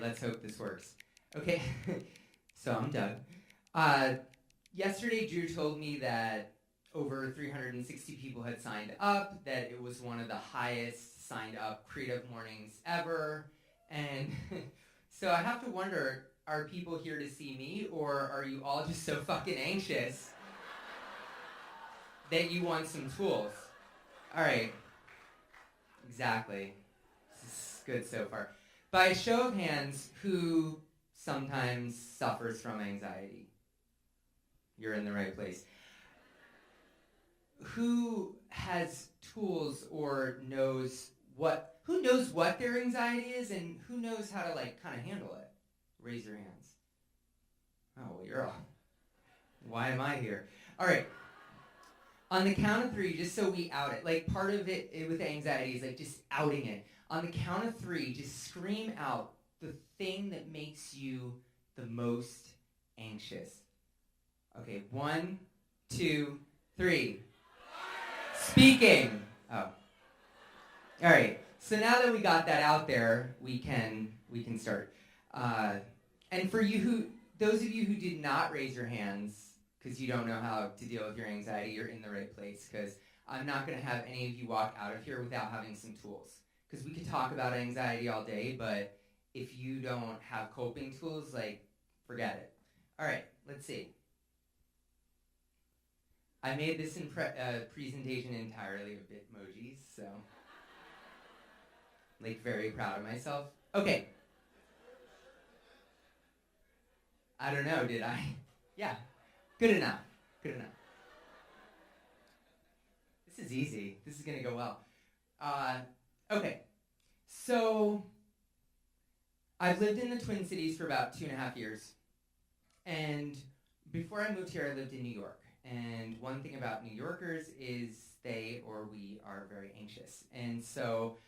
let's hope this works. Okay, so I'm Doug. Yesterday, Drew told me that over 360 people had signed up, that it was one of the highest signed up Creative Mornings ever, and so I have to wonder, are people here to see me, or are you all just so fucking anxious that you want some tools? All right, exactly. This is good so far. By a show of hands, who sometimes suffers from anxiety? You're in the right place. Who has tools or who knows what their anxiety is and who knows how to kind of handle it? Raise your hands. Oh, well, you're all. Why am I here? All right. On the count of three, just so we out it, part of it with anxiety is just outing it. On the count of three, just scream out the thing that makes you the most anxious. Okay, 1, 2, 3. Speaking. Oh. All right. So now that we got that out there, we can start. And for those of you who did not raise your hands because you don't know how to deal with your anxiety, you're in the right place, because I'm not going to have any of you walk out of here without having some tools. Because we could talk about anxiety all day, but if you don't have coping tools, forget it. All right, let's see. I made this presentation entirely of Bitmojis, so very proud of myself. Okay. I don't know, did I? Yeah, good enough. This is easy. This is going to go well. Okay, so I've lived in the Twin Cities for about 2.5 years, and before I moved here, I lived in New York. And one thing about New Yorkers is we are very anxious. And so,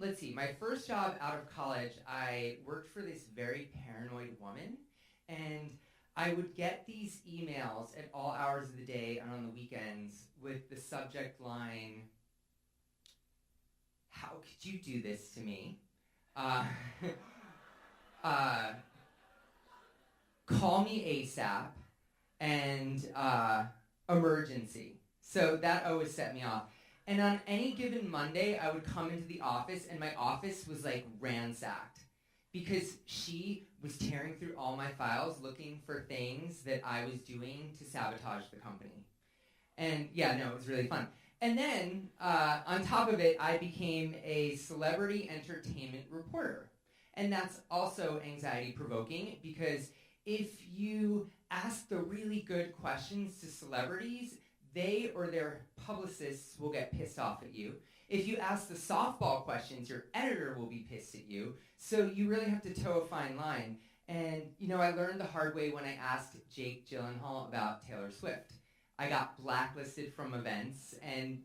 let's see, my first job out of college, I worked for this very paranoid woman, and I would get these emails at all hours of the day and on the weekends with the subject line, "How could you do this to me? Call me ASAP, and emergency." So that always set me off. And on any given Monday, I would come into the office, and my office was ransacked, because she was tearing through all my files looking for things that I was doing to sabotage the company. And yeah, no, it was really fun. And then, on top of it, I became a celebrity entertainment reporter. And that's also anxiety-provoking, because if you ask the really good questions to celebrities, they or their publicists will get pissed off at you. If you ask the softball questions, your editor will be pissed at you. So you really have to toe a fine line. And, I learned the hard way when I asked Jake Gyllenhaal about Taylor Swift. I got blacklisted from events, and,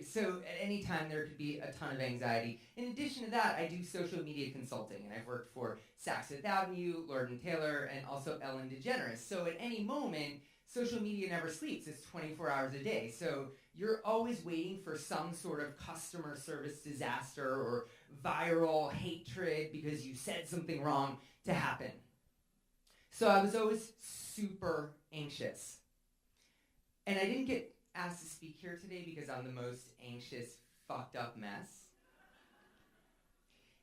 so at any time there could be a ton of anxiety. In addition to that, I do social media consulting, and I've worked for Saks Fifth Avenue, Lord & Taylor, and also Ellen DeGeneres. So at any moment, social media never sleeps. It's 24 hours a day. So you're always waiting for some sort of customer service disaster or viral hatred because you said something wrong to happen. So I was always super anxious. And I didn't get asked to speak here today because I'm the most anxious, fucked up mess.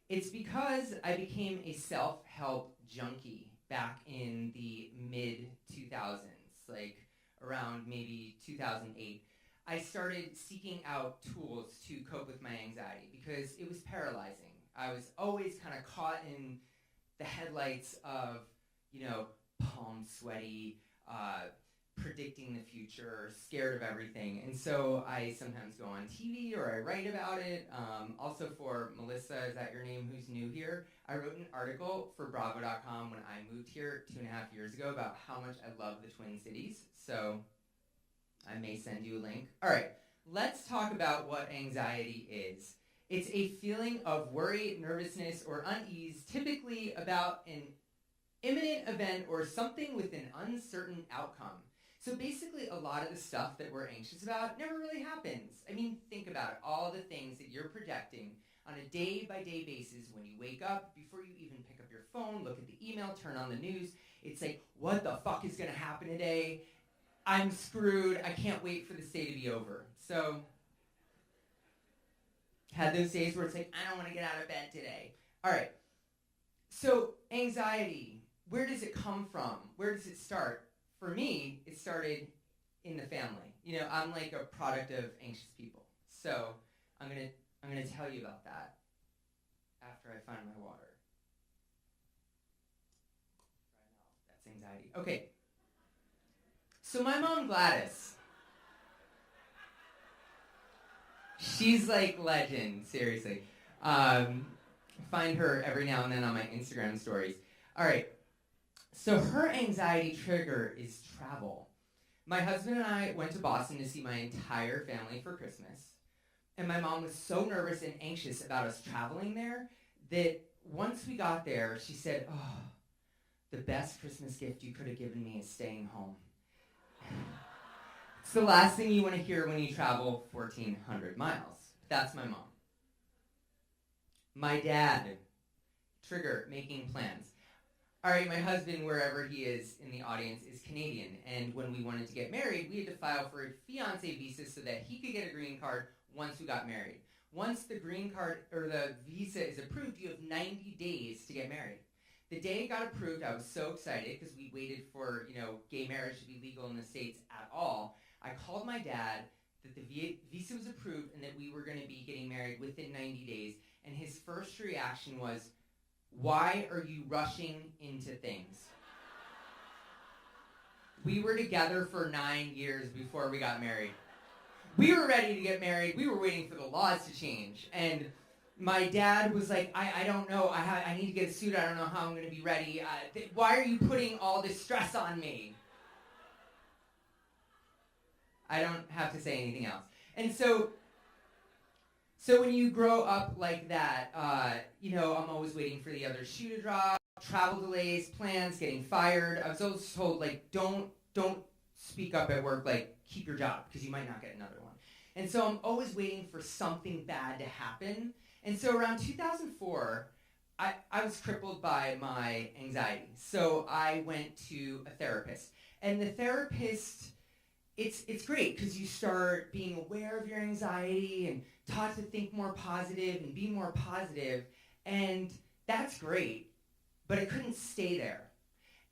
It's because I became a self-help junkie back in the mid-2000s, around maybe 2008. I started seeking out tools to cope with my anxiety because it was paralyzing. I was always kind of caught in the headlights of, palm sweaty, predicting the future, scared of everything. And so I sometimes go on TV or I write about it. Also for Melissa, is that your name, who's new here? I wrote an article for Bravo.com when I moved here 2.5 years ago about how much I love the Twin Cities. So I may send you a link. All right, let's talk about what anxiety is. It's a feeling of worry, nervousness, or unease, typically about an imminent event or something with an uncertain outcome. So basically, a lot of the stuff that we're anxious about never really happens. I mean, think about it. All the things that you're projecting On a day-by-day basis, when you wake up, before you even pick up your phone, look at the email, turn on the news, it's like, what the fuck is going to happen today? I'm screwed. I can't wait for this day to be over. So, had those days where it's like, I don't want to get out of bed today. All right. So, anxiety, where does it come from? Where does it start? For me, it started in the family. You know, I'm like a product of anxious people. So, I'm gonna tell you about that after I find my water. That's anxiety. Okay. So my mom Gladys, she's like legend, seriously. Find her every now and then on my Instagram stories. All right. So her anxiety trigger is travel. My husband and I went to Boston to see my entire family for Christmas. And my mom was so nervous and anxious about us traveling there that once we got there, she said, oh, the best Christmas gift you could have given me is staying home. It's the last thing you want to hear when you travel 1,400 miles. That's my mom. My dad, trigger, making plans. All right, my husband, wherever he is in the audience, is Canadian. And when we wanted to get married, we had to file for a fiancé visa so that he could get a green card once we got married. Once the green card or the visa is approved, you have 90 days to get married. The day it got approved, I was so excited because we waited for, gay marriage to be legal in the States at all. I called my dad that the visa was approved and that we were going to be getting married within 90 days. And his first reaction was, why are you rushing into things? We were together for 9 years before we got married. We were ready to get married. We were waiting for the laws to change. And my dad was like, I don't know. I need to get a suit. I don't know how I'm going to be ready. Why are you putting all this stress on me? I don't have to say anything else. And so when you grow up like that, I'm always waiting for the other shoe to drop, travel delays, plans, getting fired. I was always told, don't speak up at work, keep your job, because you might not get another one. And so I'm always waiting for something bad to happen. And so around 2004, I was crippled by my anxiety. So I went to a therapist. And the therapist, it's great because you start being aware of your anxiety and taught to think more positive and be more positive. And that's great, but it couldn't stay there.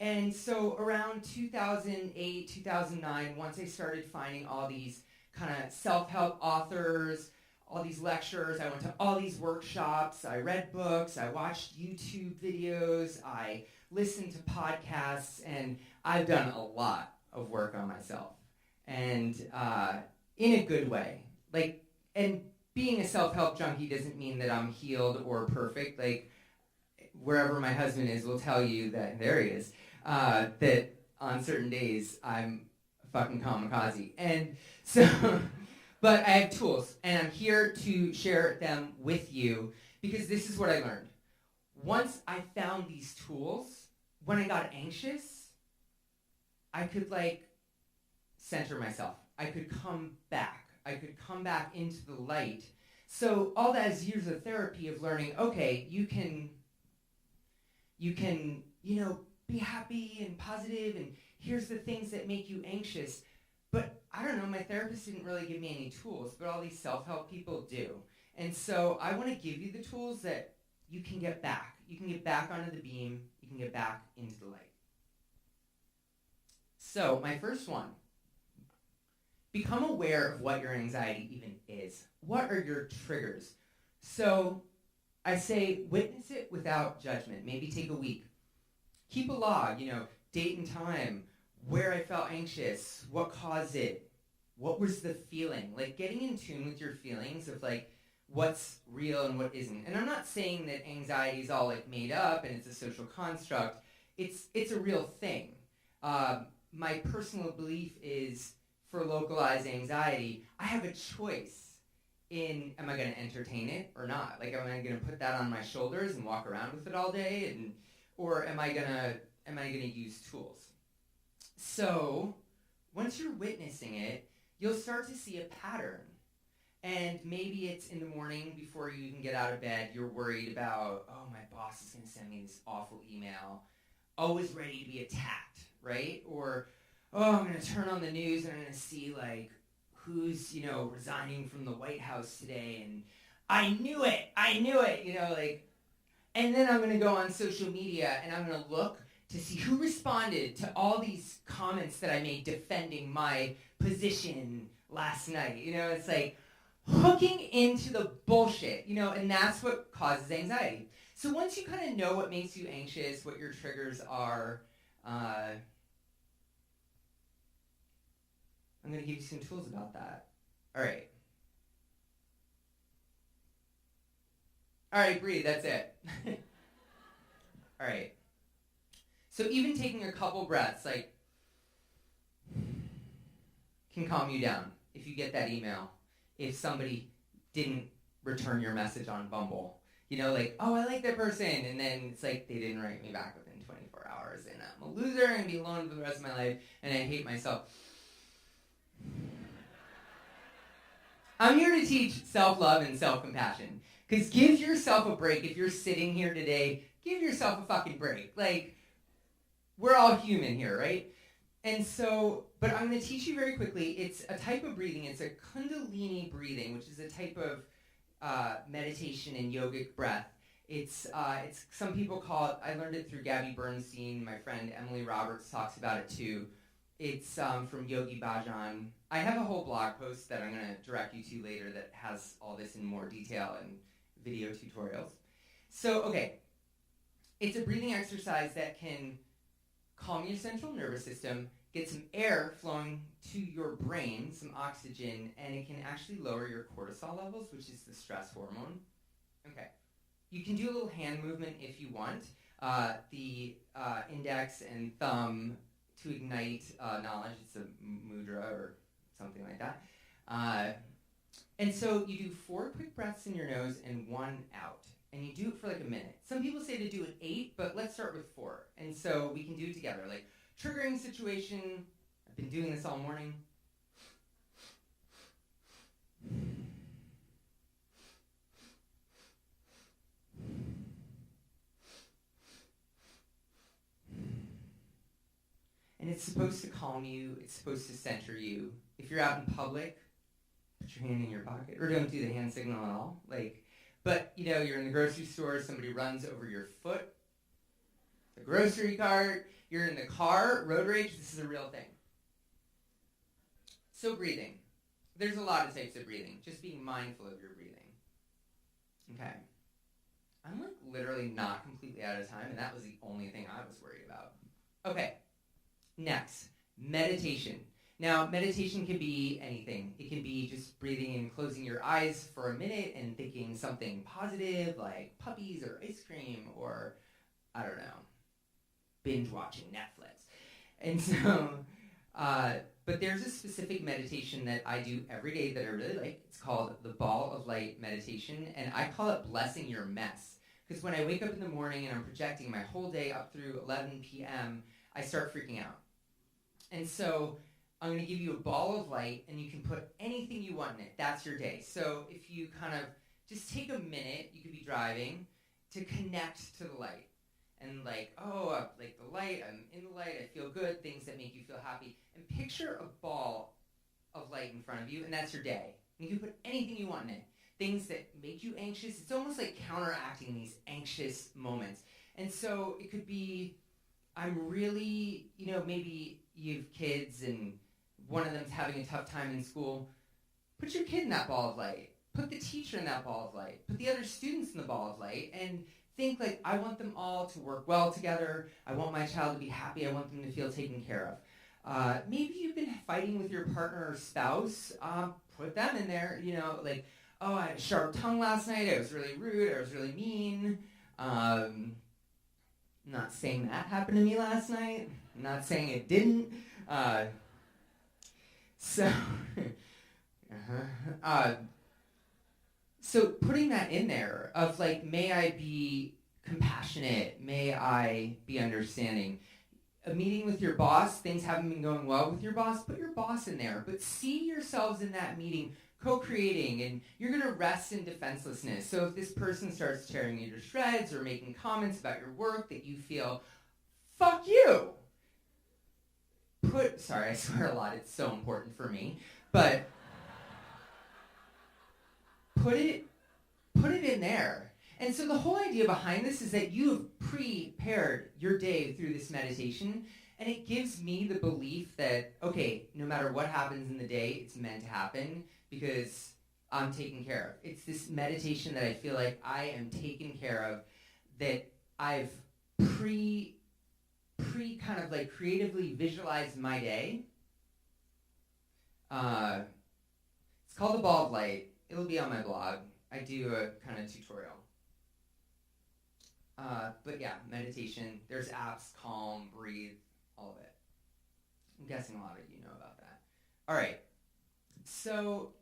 And so around 2008, 2009, once I started finding all these kind of self-help authors, all these lectures, I went to all these workshops, I read books, I watched YouTube videos, I listened to podcasts, and I've done a lot of work on myself. And in a good way. And being a self-help junkie doesn't mean that I'm healed or perfect. Wherever my husband is will tell you that, there he is, that on certain days I'm a fucking kamikaze. And so, but I have tools, and I'm here to share them with you because this is what I learned. Once I found these tools, when I got anxious, I could center myself. I could come back. I could come back into the light. So all that is years of therapy of learning, okay, you can, be happy and positive, and here's the things that make you anxious. But I don't know, my therapist didn't really give me any tools, but all these self-help people do. And so I want to give you the tools that you can get back. You can get back onto the beam. You can get back into the light. So my first one, become aware of what your anxiety even is. What are your triggers? So I say witness it without judgment. Maybe take a week. Keep a log, date and time, where I felt anxious, what caused it, what was the feeling. Getting in tune with your feelings of what's real and what isn't. And I'm not saying that anxiety is all made up and it's a social construct. It's a real thing. My personal belief is for localized anxiety, I have a choice in, am I going to entertain it or not? Am I going to put that on my shoulders and walk around with it all day, or am I going to use tools? So once you're witnessing it, you'll start to see a pattern. And maybe it's in the morning before you even get out of bed. You're worried about, oh, my boss is going to send me this awful email. Always ready to be attacked, right? Or, oh, I'm going to turn on the news and I'm going to see, like, who's, resigning from the White House today. And I knew it, like. And then I'm going to go on social media and I'm going to look to see who responded to all these comments that I made defending my position last night. It's like hooking into the bullshit, and that's what causes anxiety. So once you kind of know what makes you anxious, what your triggers are, I'm going to give you some tools about that. All right, breathe, that's it. All right. So even taking a couple breaths, like, can calm you down if you get that email. If somebody didn't return your message on Bumble. Like, oh, I like that person. And then it's like, they didn't write me back within 24 hours. And I'm a loser and be alone for the rest of my life. And I hate myself. I'm here to teach self-love and self-compassion. Because give yourself a break. If you're sitting here today, give yourself a fucking break. Like, we're all human here, right? And so, but I'm going to teach you very quickly. It's a type of breathing. It's a Kundalini breathing, which is a type of meditation and yogic breath. It's some people call it, I learned it through Gabby Bernstein. My friend Emily Roberts talks about it too. It's from Yogi Bhajan. I have a whole blog post that I'm going to direct you to later that has all this in more detail and video tutorials. So, okay. It's a breathing exercise that can calm your central nervous system, get some air flowing to your brain, some oxygen, and it can actually lower your cortisol levels, which is the stress hormone. Okay. You can do a little hand movement if you want. The index and thumb to ignite knowledge. It's a mudra or something like that. And so you do 4 quick breaths in your nose and 1 out. And you do it for like a minute. Some people say to do it 8, but let's start with 4. And so we can do it together. Like, triggering situation. I've been doing this all morning. And it's supposed to calm you. It's supposed to center you. If you're out in public, put your hand in your pocket. Or don't do the hand signal at all. But, you're in the grocery store, somebody runs over your foot, the grocery cart, you're in the car, road rage, this is a real thing. So breathing. There's a lot of types of breathing. Just being mindful of your breathing. Okay. I'm literally not completely out of time, and that was the only thing I was worried about. Okay. Next, meditation. Now, meditation can be anything. It can be just breathing and closing your eyes for a minute and thinking something positive like puppies or ice cream or, I don't know, binge watching Netflix. And so, but there's a specific meditation that I do every day that I really like. It's called the Ball of Light meditation, and I call it blessing your mess. Because when I wake up in the morning and I'm projecting my whole day up through 11 p.m., I start freaking out. And so I'm going to give you a ball of light, and you can put anything you want in it. That's your day. So if you kind of just take a minute, you could be driving, to connect to the light. And like the light, I'm in the light, I feel good, things that make you feel happy. And picture a ball of light in front of you, and that's your day. And you can put anything you want in it. Things that make you anxious. It's almost like counteracting these anxious moments. And so it could be, I'm really, maybe you have kids and one of them's having a tough time in school. Put your kid in that ball of light. Put the teacher in that ball of light. Put the other students in the ball of light. And think I want them all to work well together. I want my child to be happy. I want them to feel taken care of. Maybe you've been fighting with your partner or spouse. Put them in there, oh, I had a sharp tongue last night. I was really rude. I was really mean. Not saying that happened to me last night. I'm not saying it didn't. So putting that in there of may I be compassionate? May I be understanding? A meeting with your boss, things haven't been going well with your boss, put your boss in there. But see yourselves in that meeting co-creating, and you're going to rest in defenselessness. So if this person starts tearing you to shreds or making comments about your work that you feel, fuck you. Sorry, I swear a lot, it's so important for me, but put it in there. And so the whole idea behind this is that you have prepared your day through this meditation, and it gives me the belief that, okay, no matter what happens in the day, it's meant to happen because I'm taken care of. It's this meditation that I feel like I am taken care of, that I've kind of like creatively visualized my day. It's called The Ball of Light. It'll be on my blog. I do a kind of tutorial. But yeah, meditation. There's apps, Calm, Breathe, all of it. I'm guessing a lot of you know about that. All right. So,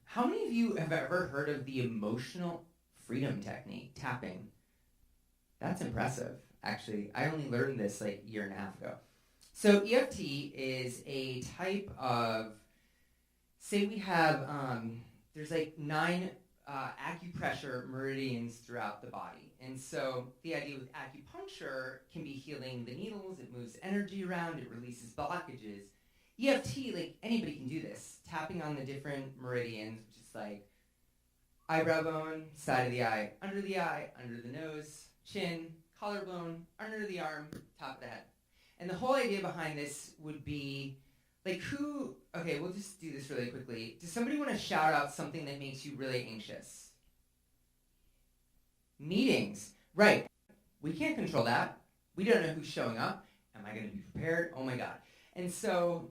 how many of you have ever heard of the emotional freedom technique, tapping? That's impressive, actually. I only learned this like a year and a half ago. So EFT is a type of, say we have, there's like 9 acupressure meridians throughout the body. And so the idea with acupuncture can be healing the needles, it moves energy around, it releases blockages. EFT, like anybody can do this, tapping on the different meridians, which is like eyebrow bone, side of the eye, under the nose, chin, collarbone, under the arm, top of the head. And the whole idea behind this would be, like okay, we'll just do this really quickly. Does somebody want to shout out something that makes you really anxious? Meetings. Right. We can't control that. We don't know who's showing up. Am I going to be prepared? Oh my God. And so,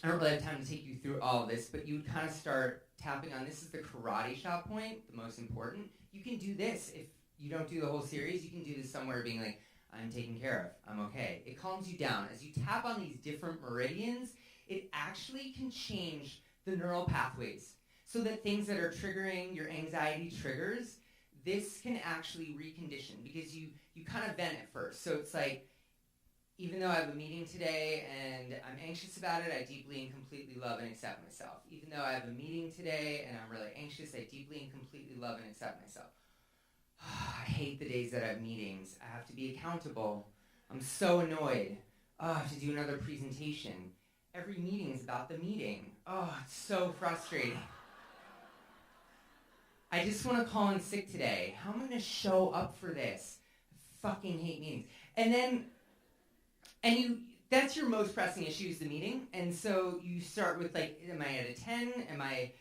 I don't really have time to take you through all of this, but you would kind of start tapping on, this is the karate chop point, the most important. You can do this. If you don't do the whole series, you can do this somewhere being like, I'm taken care of, I'm okay. It calms you down. As you tap on these different meridians, it actually can change the neural pathways so that things that are triggering your anxiety triggers, this can actually recondition because you kind of vent at first. So it's like, even though I have a meeting today and I'm anxious about it, I deeply and completely love and accept myself. Even though I have a meeting today and I'm really anxious, I deeply and completely love and accept myself. I hate the days that I have meetings. I have to be accountable. I'm so annoyed. I have to do another presentation. Every meeting is about the meeting. It's so frustrating. I just want to call in sick today. How am I going to show up for this? I fucking hate meetings. That's your most pressing issue is the meeting. And so you start with like, am I at a 10? Am I,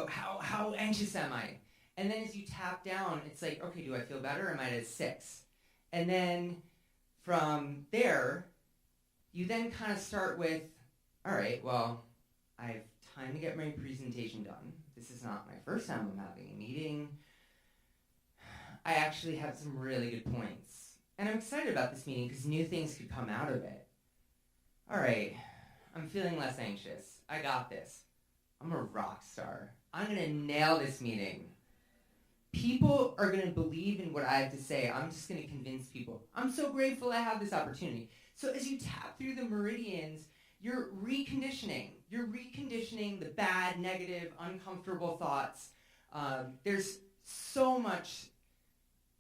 how anxious am I? And then as you tap down, it's like, okay, do I feel better? Or am I at a 6? And then from there, you then kind of start with, all right, well, I have time to get my presentation done. This is not my first time I'm having a meeting. I actually have some really good points. And I'm excited about this meeting because new things could come out of it. All right, I'm feeling less anxious. I got this. I'm a rock star. I'm going to nail this meeting. People are going to believe in what I have to say. I'm just going to convince people. I'm so grateful I have this opportunity. So as you tap through the meridians, you're reconditioning. You're reconditioning the bad, negative, uncomfortable thoughts. There's so much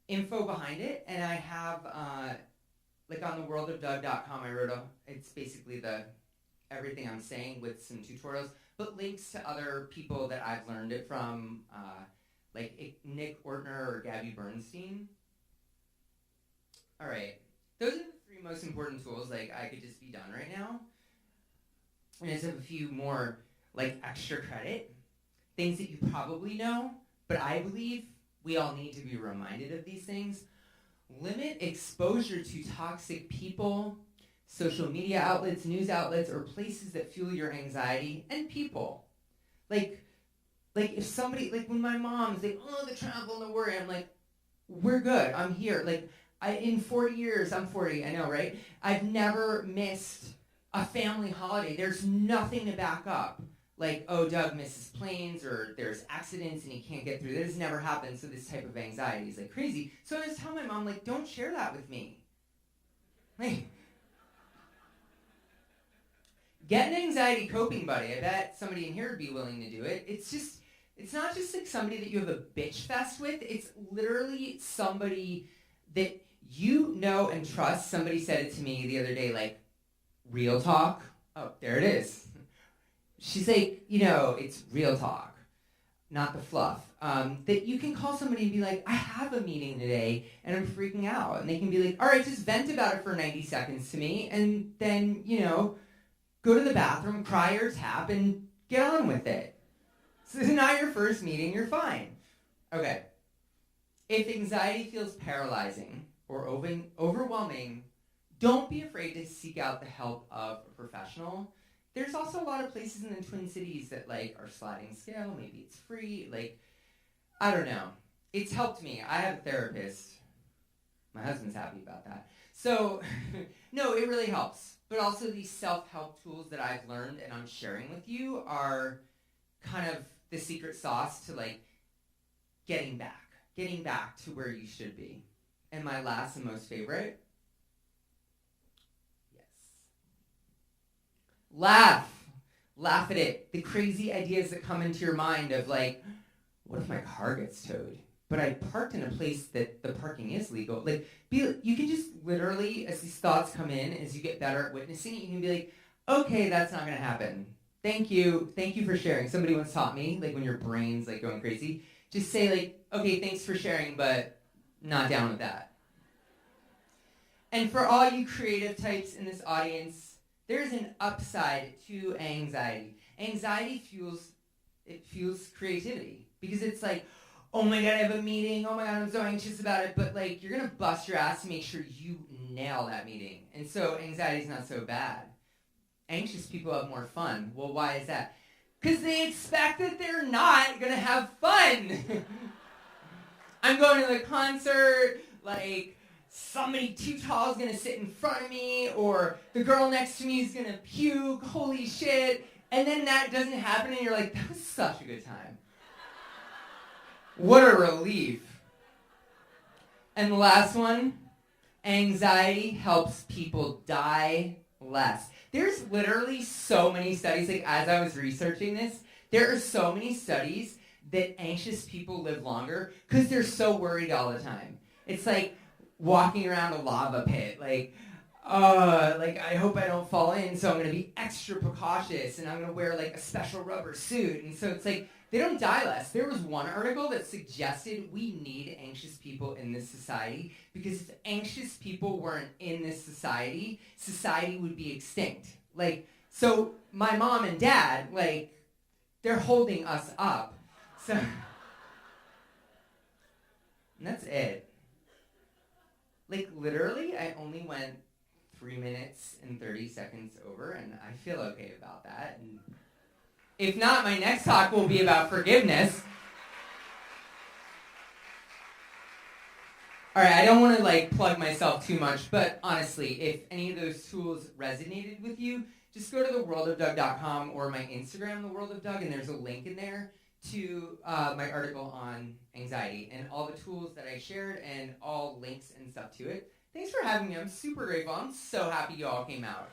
info behind it, and I have, like on theworldofdoug.com, I wrote it's basically everything I'm saying with some tutorials, but links to other people that I've learned it from, like Nick Ortner or Gabby Bernstein. All right, those are the 3 most important tools. Like I could just be done right now. And I just have a few more like extra credit, things that you probably know, but I believe we all need to be reminded of these things. Limit exposure to toxic people, social media outlets, news outlets, or places that fuel your anxiety, and people. Like if somebody, like when my mom's like, the travel, no worry, I'm like, we're good, I'm here. Like in 40 years, I'm 40, I know, right? I've never missed a family holiday. There's nothing to back up. Like, Doug misses planes, or there's accidents and he can't get through. That has never happened, so this type of anxiety is like crazy. So I was telling my mom, like, don't share that with me. Like, Get an anxiety coping buddy. I bet somebody in here would be willing to do it. It's not just like somebody that you have a bitch fest with. It's literally somebody that you know and trust. Somebody said it to me the other day, like, real talk. Oh, there it is. She's like, it's real talk, not the fluff. That you can call somebody and be like, I have a meeting today and I'm freaking out. And they can be like, all right, just vent about it for 90 seconds to me. And then, go to the bathroom, cry or tap, and get on with it. So this is not your first meeting, you're fine. Okay. If anxiety feels paralyzing or overwhelming, don't be afraid to seek out the help of a professional. There's also a lot of places in the Twin Cities that are sliding scale. Maybe it's free. I don't know. It's helped me. I have a therapist. My husband's happy about that. So, no, it really helps. But also these self-help tools that I've learned and I'm sharing with you are kind of the secret sauce to getting back to where you should be. And my last and most favorite, laugh at it. The crazy ideas that come into your mind of what if my car gets towed? But I parked in a place that the parking is legal. You can just literally, as these thoughts come in, as you get better at witnessing it, you can be like, okay, that's not going to happen. Thank you for sharing. Somebody once taught me, when your brain's going crazy, just say okay, thanks for sharing, but not down with that. And for all you creative types in this audience, there's an upside to anxiety. Anxiety fuels creativity because it's oh my God, I have a meeting. Oh my God, I'm so anxious about it. But you're going to bust your ass to make sure you nail that meeting. And so anxiety's not so bad. Anxious people have more fun. Well, why is that? Because they expect that they're not going to have fun. I'm going to the concert, somebody too tall is going to sit in front of me, or the girl next to me is going to puke, holy shit. And then that doesn't happen, and you're like, that was such a good time. What a relief. And the last one, anxiety helps people die less. There's literally so many studies, as I was researching this, there are so many studies that anxious people live longer because they're so worried all the time. It's walking around a lava pit, I hope I don't fall in, so I'm going to be extra precautious, and I'm going to wear, a special rubber suit. And so it's they don't die less. There was one article that suggested we need anxious people in this society because if anxious people weren't in this society, society would be extinct. So my mom and dad, they're holding us up. So, and that's it. Literally, I only went 3 minutes and 30 seconds over, and I feel okay about that. And if not, my next talk will be about forgiveness. All right, I don't want to plug myself too much, but honestly, if any of those tools resonated with you, just go to theworldofdoug.com or my Instagram, The World of Doug, and there's a link in there to my article on anxiety and all the tools that I shared and all links and stuff to it. Thanks for having me. I'm super grateful. I'm so happy you all came out.